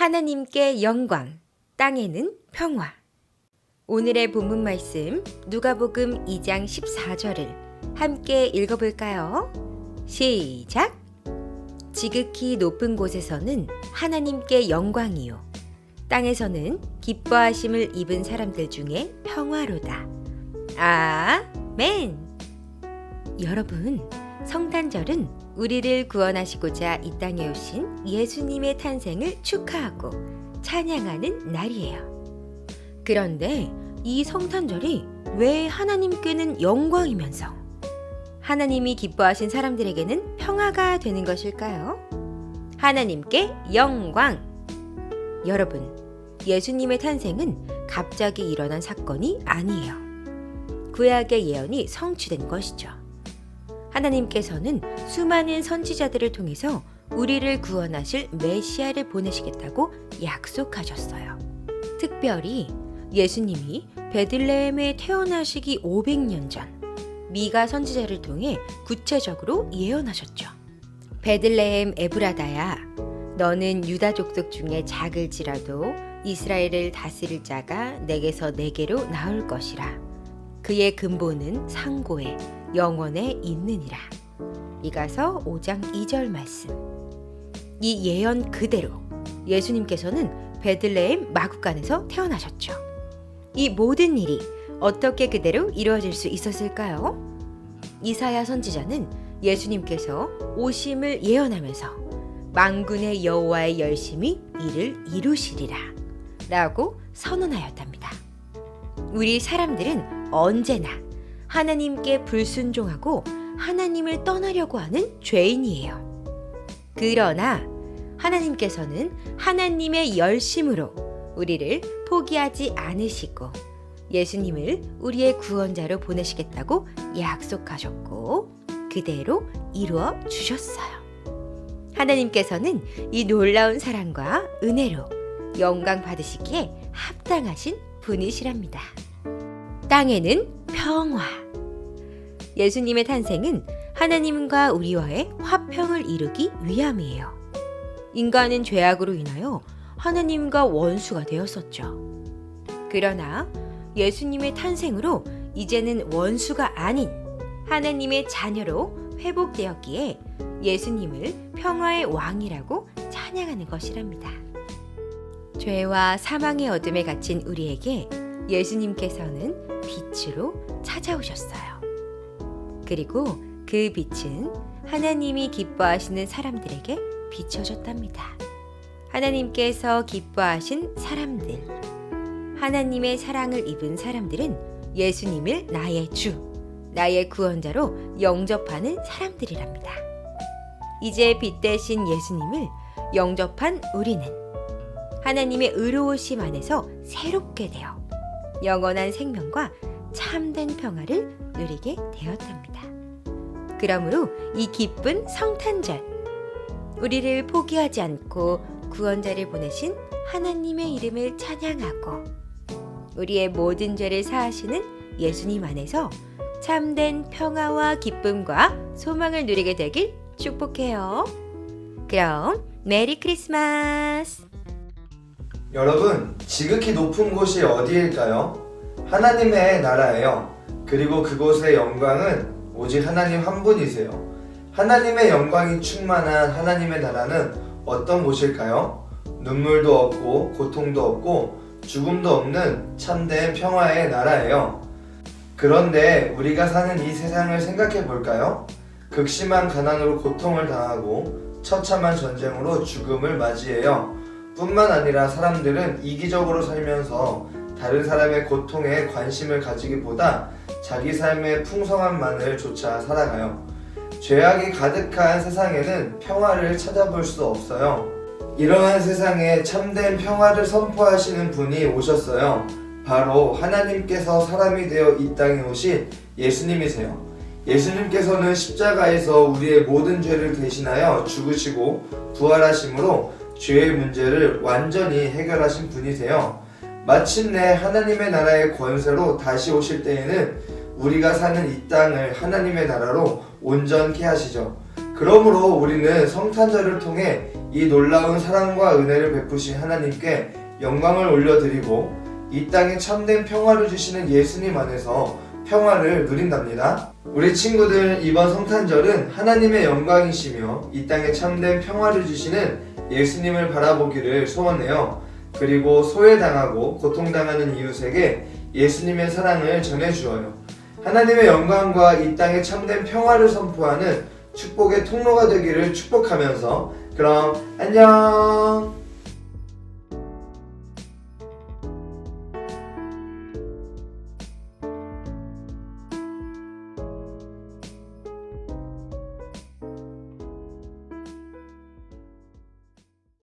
하나님께 영광, 땅에는 평화. 오늘의 본문 말씀 누가복음 2장 14절을 함께 읽어볼까요? 시작! 지극히 높은 곳에서는 하나님께 영광이요, 땅에서는 기뻐하심을 입은 사람들 중에 평화로다. 아멘! 여러분, 성탄절은 우리를 구원하시고자 이 땅에 오신 예수님의 탄생을 축하하고 찬양하는 날이에요. 그런데 이 성탄절이 왜 하나님께는 영광이면서 하나님이 기뻐하신 사람들에게는 평화가 되는 것일까요? 하나님께 영광! 여러분, 예수님의 탄생은 갑자기 일어난 사건이 아니에요. 구약의 예언이 성취된 것이죠. 하나님께서는 수많은 선지자들을 통해서 우리를 구원하실 메시아를 보내시겠다고 약속하셨어요. 특별히 예수님이 베들레헴에 태어나시기 500년 전 미가 선지자를 통해 구체적으로 예언하셨죠. 베들레헴 에브라다야, 너는 유다 족속 중에 작을지라도 이스라엘을 다스릴 자가 내게서 내게로 나올 것이라. 그의 근본은 상고에 영원에 있느니라. 이가서 5장 2절 말씀. 이 예언 그대로 예수님께서는 베들레헴 마구간에서 태어나셨죠. 이 모든 일이 어떻게 그대로 이루어질 수 있었을까요? 이사야 선지자는 예수님께서 오심을 예언하면서 만군의 여호와의 열심히 이를 이루시리라 라고 선언하였답니다. 우리 사람들은 언제나 하나님께 불순종하고 하나님을 떠나려고 하는 죄인이에요. 그러나 하나님께서는 하나님의 열심으로 우리를 포기하지 않으시고 예수님을 우리의 구원자로 보내시겠다고 약속하셨고 그대로 이루어 주셨어요. 하나님께서는 이 놀라운 사랑과 은혜로 영광 받으시기에 합당하신 분이시랍니다. 땅에는 평화. 예수님의 탄생은 하나님과 우리와의 화평을 이루기 위함이에요. 인간은 죄악으로 인하여 하나님과 원수가 되었었죠. 그러나 예수님의 탄생으로 이제는 원수가 아닌 하나님의 자녀로 회복되었기에 예수님을 평화의 왕이라고 찬양하는 것이랍니다. 죄와 사망의 어둠에 갇힌 우리에게 예수님께서는 빛으로 찾아오셨어요. 그리고 그 빛은 하나님이 기뻐하시는 사람들에게 비춰졌답니다. 하나님께서 기뻐하신 사람들, 하나님의 사랑을 입은 사람들은 예수님을 나의 주, 나의 구원자로 영접하는 사람들이랍니다. 이제 빛 대신 예수님을 영접한 우리는 하나님의 의로우심 안에서 새롭게 되어 영원한 생명과 참된 평화를 누리게 되었답니다. 그러므로 이 기쁜 성탄절, 우리를 포기하지 않고 구원자를 보내신 하나님의 이름을 찬양하고 우리의 모든 죄를 사하시는 예수님 안에서 참된 평화와 기쁨과 소망을 누리게 되길 축복해요. 그럼 메리 크리스마스! 여러분, 지극히 높은 곳이 어디일까요? 하나님의 나라예요. 그리고 그곳의 영광은 오직 하나님 한 분이세요. 하나님의 영광이 충만한 하나님의 나라는 어떤 곳일까요? 눈물도 없고 고통도 없고 죽음도 없는 참된 평화의 나라예요. 그런데 우리가 사는 이 세상을 생각해 볼까요? 극심한 가난으로 고통을 당하고 처참한 전쟁으로 죽음을 맞이해요. 뿐만 아니라 사람들은 이기적으로 살면서 다른 사람의 고통에 관심을 가지기보다 자기 삶의 풍성함만을 쫓아 살아가요. 죄악이 가득한 세상에는 평화를 찾아볼 수 없어요. 이러한 세상에 참된 평화를 선포하시는 분이 오셨어요. 바로 하나님께서 사람이 되어 이 땅에 오신 예수님이세요. 예수님께서는 십자가에서 우리의 모든 죄를 대신하여 죽으시고 부활하심으로 죄의 문제를 완전히 해결하신 분이세요. 마침내 하나님의 나라의 권세로 다시 오실 때에는 우리가 사는 이 땅을 하나님의 나라로 온전케 하시죠. 그러므로 우리는 성탄절을 통해 이 놀라운 사랑과 은혜를 베푸신 하나님께 영광을 올려드리고 이 땅에 참된 평화를 주시는 예수님 안에서 평화를 누린답니다. 우리 친구들, 이번 성탄절은 하나님의 영광이시며 이 땅에 참된 평화를 주시는 예수님을 바라보기를 소원해요. 그리고 소외당하고 고통당하는 이웃에게 예수님의 사랑을 전해주어요. 하나님의 영광과 이 땅에 참된 평화를 선포하는 축복의 통로가 되기를 축복하면서 그럼 안녕!